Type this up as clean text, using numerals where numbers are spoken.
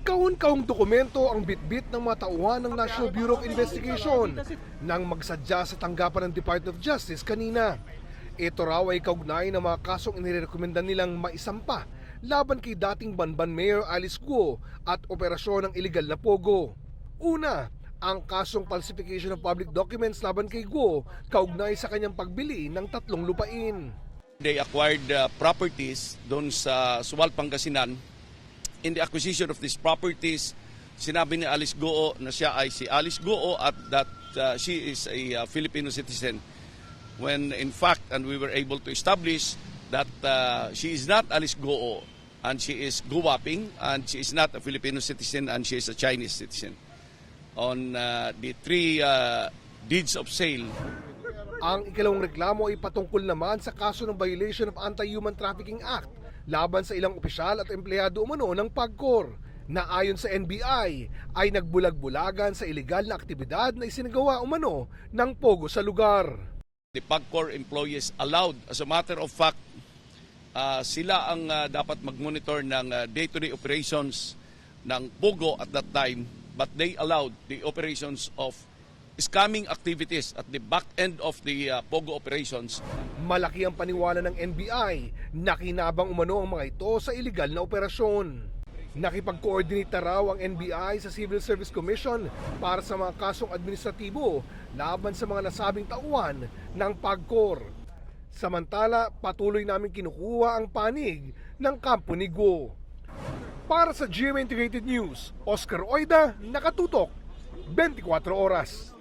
Kahon-kahong dokumento ang bitbit ng mga tauhan ng National Bureau of Investigation nang magsadya sa tanggapan ng Department of Justice kanina. Ito raw ay kaugnay ng mga kasong inirekomenda nilang maisampa laban kay dating Banban Mayor Alice Guo at operasyon ng iligal na pogo. Una, ang kasong falsification of public documents laban kay Guo kaugnay sa kanyang pagbili ng 3 lupain. They acquired properties doon sa Suwal, Pangasinan. In the acquisition of these properties, sinabi ni Alice Guo na siya ay si Alice Guo at that she is a Filipino citizen. When in fact, and we were able to establish that she is not Alice Guo and she is Guwaping and she is not a Filipino citizen and she is a Chinese citizen. On the 3 deeds of sale. Ang ikalawang reklamo ay patungkol naman sa kaso ng violation of Anti-Human Trafficking Act laban sa ilang opisyal at empleyado umano ng PAGCOR na ayon sa NBI ay nagbulag-bulagan sa ilegal na aktibidad na isinagawa umano ng pogo sa lugar. The PAGCOR employees allowed, as a matter of fact, sila ang dapat mag-monitor ng day-to-day operations ng pogo at that time, but they allowed the operations of scamming activities at the back end of the pogo operations. Malaki ang paniwala ng NBI na kinabang umano ang mga ito sa iligal na operasyon. Nakipag-coordinate raw ang NBI sa Civil Service Commission para sa mga kasong administratibo laban sa mga nasabing tauhan ng PAGCOR. Samantala, patuloy namin kinukuha ang panig ng kampo ni Guo. Para sa GMA Integrated News, Oscar Oida, nakatutok, 24 oras.